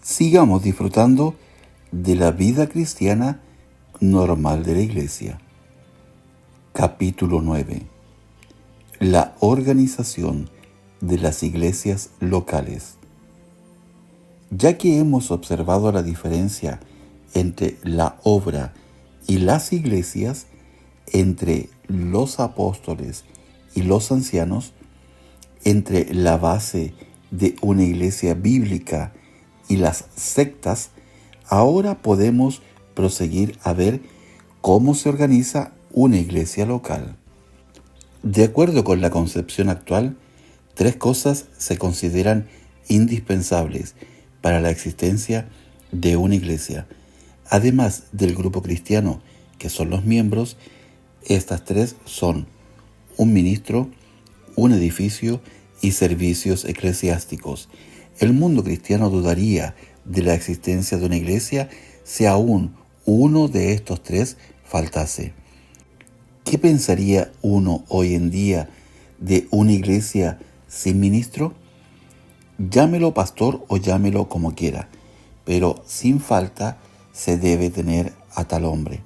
sigamos disfrutando de la vida cristiana normal de la Iglesia. Capítulo 9. La organización de las iglesias locales. Ya que hemos observado la diferencia entre la obra y las iglesias, entre los apóstoles y los ancianos, entre la base de una iglesia bíblica y las sectas, ahora podemos proseguir a ver cómo se organiza una iglesia local. De acuerdo con la concepción actual, 3 cosas se consideran indispensables para la existencia de una iglesia. Además del grupo cristiano, que son los miembros, estas 3 son un ministro, un edificio y servicios eclesiásticos. El mundo cristiano dudaría de la existencia de una iglesia si aún uno de estos 3 faltase. ¿Qué pensaría uno hoy en día de una iglesia sin ministro? Llámelo pastor o llámelo como quiera, pero sin falta se debe tener a tal hombre.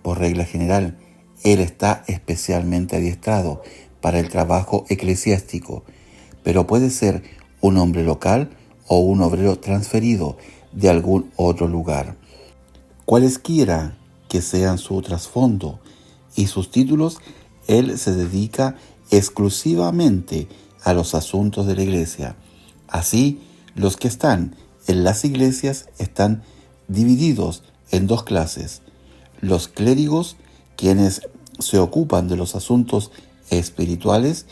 Por regla general, él está especialmente adiestrado para el trabajo eclesiástico, pero puede ser un hombre local o un obrero transferido de algún otro lugar. Cualesquiera que sean su trasfondo y sus títulos, él se dedica exclusivamente a los asuntos de la iglesia. Así, los que están en las iglesias están divididos en 2 clases: los clérigos, quienes se ocupan de los asuntos espirituales,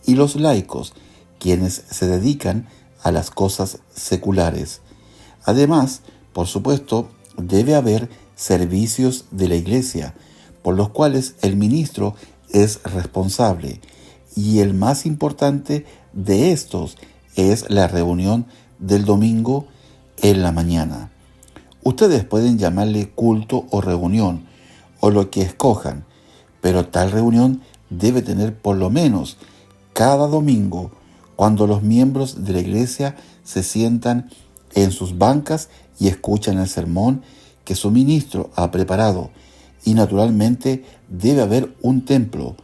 y los laicos, quienes se dedican a las cosas seculares. Además, por supuesto, debe haber servicios de la iglesia, por los cuales el ministro es responsable, y el más importante de estos es la reunión del domingo en la mañana. Ustedes pueden llamarle culto o reunión, o lo que escojan, pero tal reunión debe tener por lo menos cada domingo, cuando los miembros de la iglesia se sientan en sus bancas y escuchan el sermón que su ministro ha preparado. Y naturalmente debe haber un templo.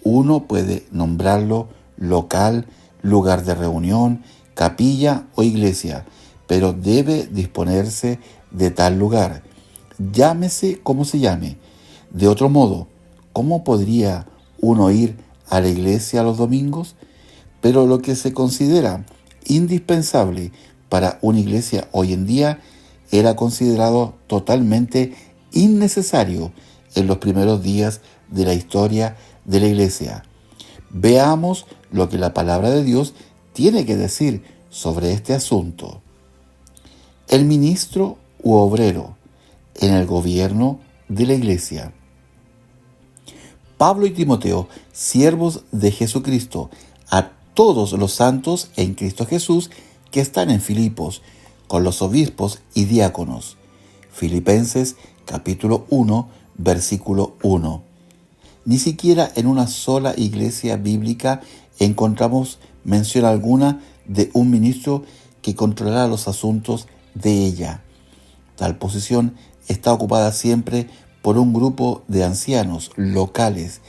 Uno puede nombrarlo local, lugar de reunión, capilla o iglesia, pero debe disponerse de tal lugar, llámese como se llame. De otro modo, ¿cómo podría uno ir a la iglesia los domingos? Pero lo que se considera indispensable para una iglesia hoy en día era considerado totalmente innecesario en los primeros días de la historia de la iglesia. Veamos lo que la palabra de Dios tiene que decir sobre este asunto. El ministro u obrero en el gobierno de la iglesia. Pablo y Timoteo, siervos de Jesucristo, a todos los santos en Cristo Jesús que están en Filipos, con los obispos y diáconos. Filipenses capítulo 1, versículo 1. Ni siquiera en una sola iglesia bíblica encontramos mención alguna de un ministro que controlara los asuntos de ella. Tal posición está ocupada siempre por un grupo de ancianos locales,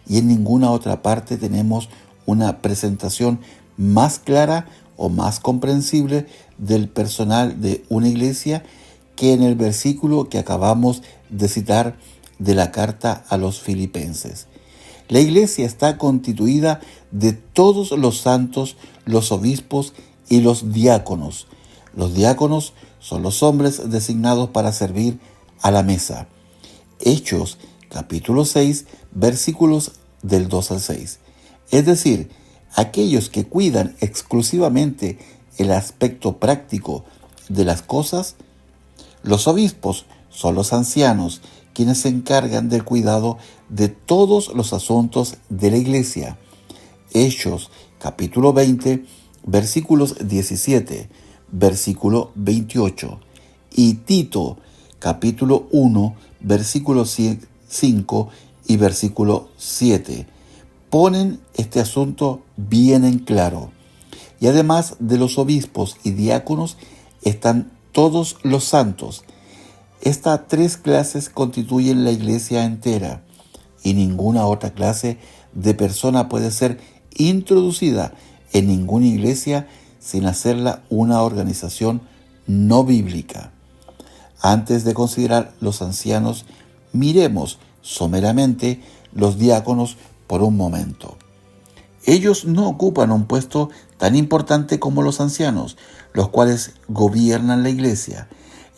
y en ninguna otra parte tenemos una presentación más clara o más comprensible del personal de una iglesia que en el versículo que acabamos de citar de la carta a los filipenses. La iglesia está constituida de todos los santos, los obispos y los diáconos. Los diáconos son los hombres designados para servir a la mesa. Hechos capítulo 6, versículos del 2 al 6. Es decir, aquellos que cuidan exclusivamente el aspecto práctico de las cosas. Los obispos son los ancianos, quienes se encargan del cuidado de todos los asuntos de la iglesia. Hechos capítulo 20, versículos 17, versículo 28. Y Tito capítulo 1, versículo 5 y versículo 7. Ponen este asunto bien en claro. Y además de los obispos y diáconos, están todos los santos. Estas tres clases constituyen la iglesia entera y ninguna otra clase de persona puede ser introducida en ninguna iglesia sin hacerla una organización no bíblica. Antes de considerar los ancianos, miremos someramente los diáconos por un momento. Ellos no ocupan un puesto tan importante como los ancianos, los cuales gobiernan la iglesia.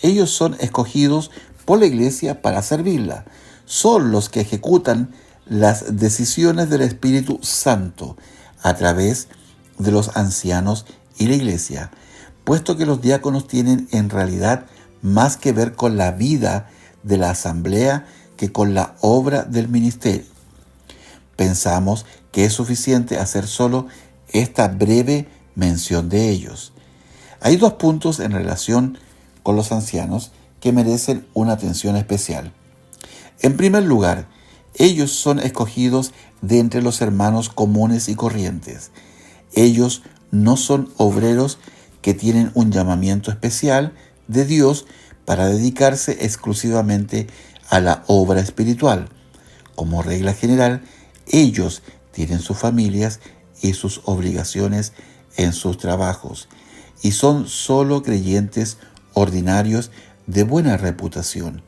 Ellos son escogidos por la iglesia para servirla. Son los que ejecutan las decisiones del Espíritu Santo a través de los ancianos y la iglesia, puesto que los diáconos tienen en realidad más que ver con la vida de la asamblea que con la obra del ministerio. Pensamos que es suficiente hacer solo esta breve mención de ellos. Hay dos puntos en relación con los ancianos que merecen una atención especial. En primer lugar, ellos son escogidos de entre los hermanos comunes y corrientes. Ellos no son obreros que tienen un llamamiento especial de Dios para dedicarse exclusivamente a la obra espiritual. Como regla general, ellos tienen sus familias y sus obligaciones en sus trabajos y son solo creyentes ordinarios de buena reputación.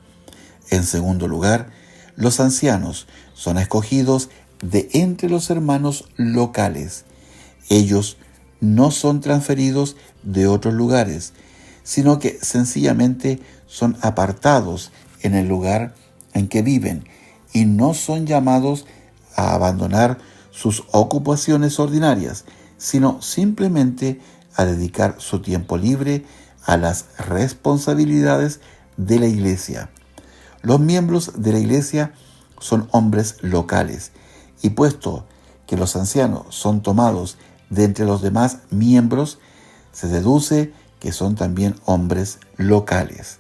En segundo lugar, los ancianos son escogidos de entre los hermanos locales. Ellos no son transferidos de otros lugares, sino que sencillamente son apartados en el lugar en que viven y no son llamados a abandonar sus ocupaciones ordinarias, sino simplemente a dedicar su tiempo libre a las responsabilidades de la iglesia. Los miembros de la iglesia son hombres locales, y puesto que los ancianos son tomados de entre los demás miembros, se deduce que son también hombres locales.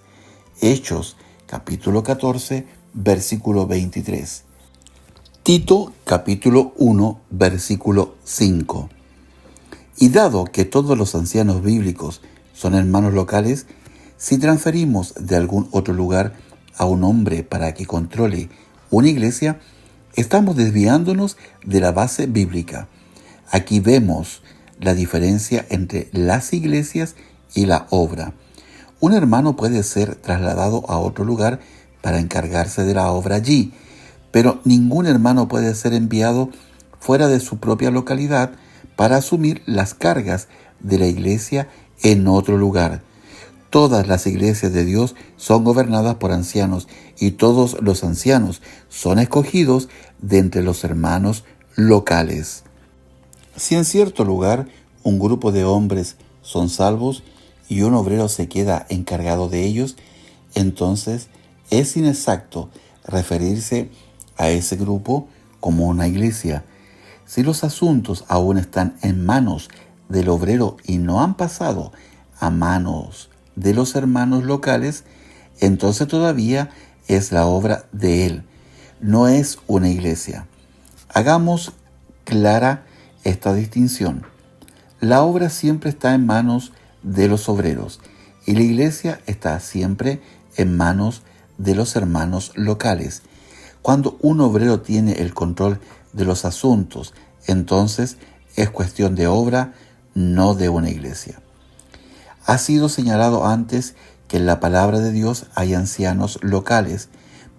Hechos, capítulo 14, versículo 23. Tito, capítulo 1, versículo 5. Y dado que todos los ancianos bíblicos son hermanos locales, si transferimos de algún otro lugar a un hombre para que controle una iglesia, estamos desviándonos de la base bíblica. Aquí vemos la diferencia entre las iglesias y la obra. Un hermano puede ser trasladado a otro lugar para encargarse de la obra allí, pero ningún hermano puede ser enviado fuera de su propia localidad para asumir las cargas de la iglesia en otro lugar. Todas las iglesias de Dios son gobernadas por ancianos y todos los ancianos son escogidos de entre los hermanos locales. Si en cierto lugar un grupo de hombres son salvos y un obrero se queda encargado de ellos, entonces es inexacto referirse a ese grupo como una iglesia. Si los asuntos aún están en manos del obrero y no han pasado a manos de los hermanos locales, entonces todavía es la obra de él, no es una iglesia. Hagamos clara esta distinción. La obra siempre está en manos de los obreros y la iglesia está siempre en manos de los hermanos locales. Cuando un obrero tiene el control de los asuntos, entonces es cuestión de obra, no de una iglesia. Ha sido señalado antes que en la palabra de Dios hay ancianos locales,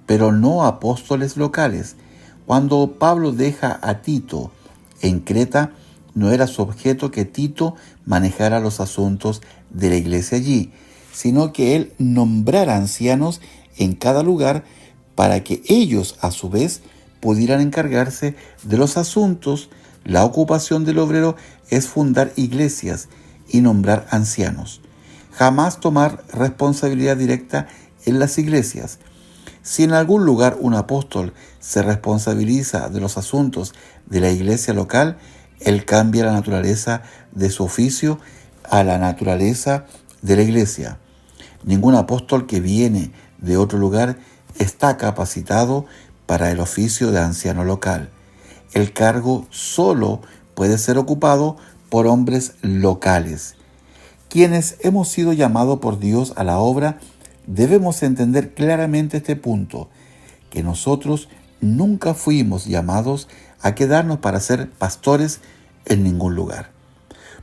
pero no apóstoles locales. Cuando Pablo deja a Tito en Creta, no era su objeto que Tito manejara los asuntos de la iglesia allí, sino que él nombrara ancianos en cada lugar para que ellos a su vez pudieran encargarse de los asuntos. La ocupación del obrero es fundar iglesias y nombrar ancianos, jamás tomar responsabilidad directa en las iglesias. Si en algún lugar un apóstol se responsabiliza de los asuntos de la iglesia local, él cambia la naturaleza de su oficio a la naturaleza de la iglesia. Ningún apóstol que viene de otro lugar está capacitado para el oficio de anciano local. El cargo solo puede ser ocupado por hombres locales. Quienes hemos sido llamados por Dios a la obra, debemos entender claramente este punto, que nosotros nunca fuimos llamados a quedarnos para ser pastores en ningún lugar.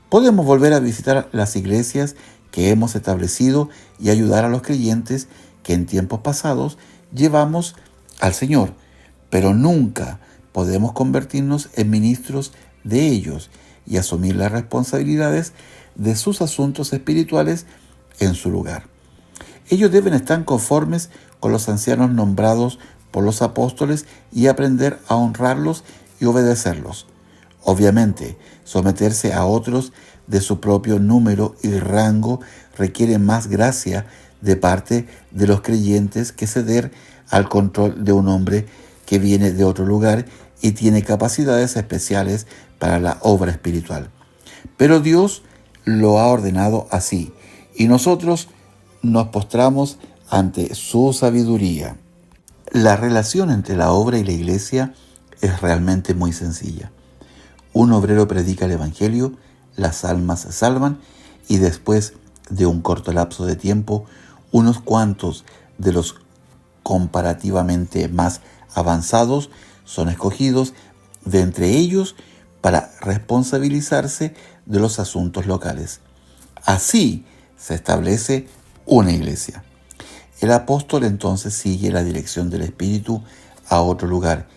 Podemos volver a visitar las iglesias que hemos establecido y ayudar a los creyentes que en tiempos pasados llevamos al Señor, pero nunca podemos convertirnos en ministros de ellos y asumir las responsabilidades de sus asuntos espirituales en su lugar. Ellos deben estar conformes con los ancianos nombrados por los apóstoles y aprender a honrarlos y obedecerlos. Obviamente, someterse a otros de su propio número y rango requiere más gracia de parte de los creyentes que ceder al control de un hombre que viene de otro lugar y tiene capacidades especiales para la obra espiritual. Pero Dios lo ha ordenado así, y nosotros nos postramos ante su sabiduría. La relación entre la obra y la iglesia es realmente muy sencilla. Un obrero predica el evangelio, las almas se salvan y después de un corto lapso de tiempo, unos cuantos de los comparativamente más avanzados son escogidos de entre ellos para responsabilizarse de los asuntos locales. Así se establece una iglesia. El apóstol entonces sigue la dirección del Espíritu a otro lugar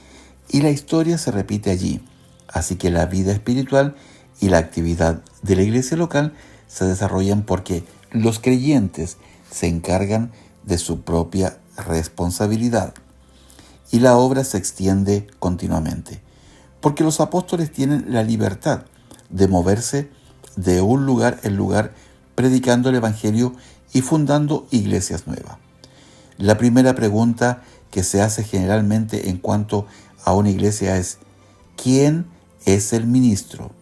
y la historia se repite allí. Así que la vida espiritual y la actividad de la iglesia local se desarrollan porque los creyentes se encargan de su propia responsabilidad y la obra se extiende continuamente, porque los apóstoles tienen la libertad de moverse de un lugar en lugar predicando el evangelio y fundando iglesias nuevas. La primera pregunta que se hace generalmente en cuanto a una iglesia es: ¿quién es el ministro?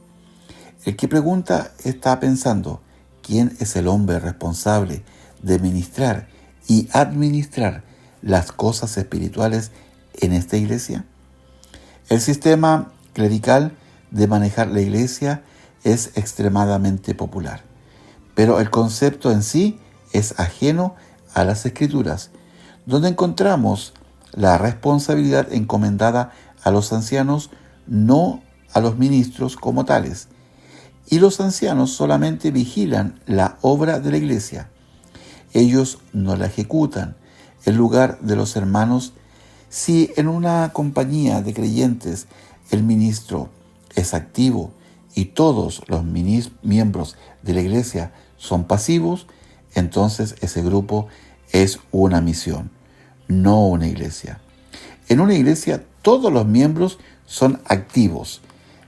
El que pregunta está pensando: ¿quién es el hombre responsable de ministrar y administrar las cosas espirituales en esta iglesia? El sistema clerical de manejar la iglesia es extremadamente popular, pero el concepto en sí es ajeno a las Escrituras, donde encontramos la responsabilidad encomendada a los ancianos, no a los ministros como tales. Y los ancianos solamente vigilan la obra de la iglesia. Ellos no la ejecutan. En lugar de los hermanos, si en una compañía de creyentes el ministro es activo y todos los miembros de la iglesia son pasivos, entonces ese grupo es una misión, no una iglesia. En una iglesia todos los miembros son activos.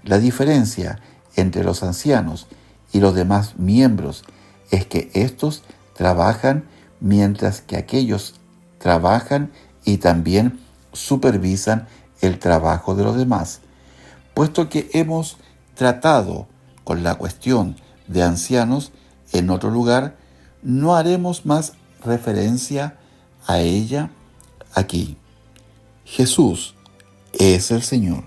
La diferencia entre los ancianos y los demás miembros es que estos trabajan mientras que aquellos trabajan y también supervisan el trabajo de los demás. Puesto que hemos tratado con la cuestión de ancianos en otro lugar, no haremos más referencia a ella aquí. Jesús es el Señor.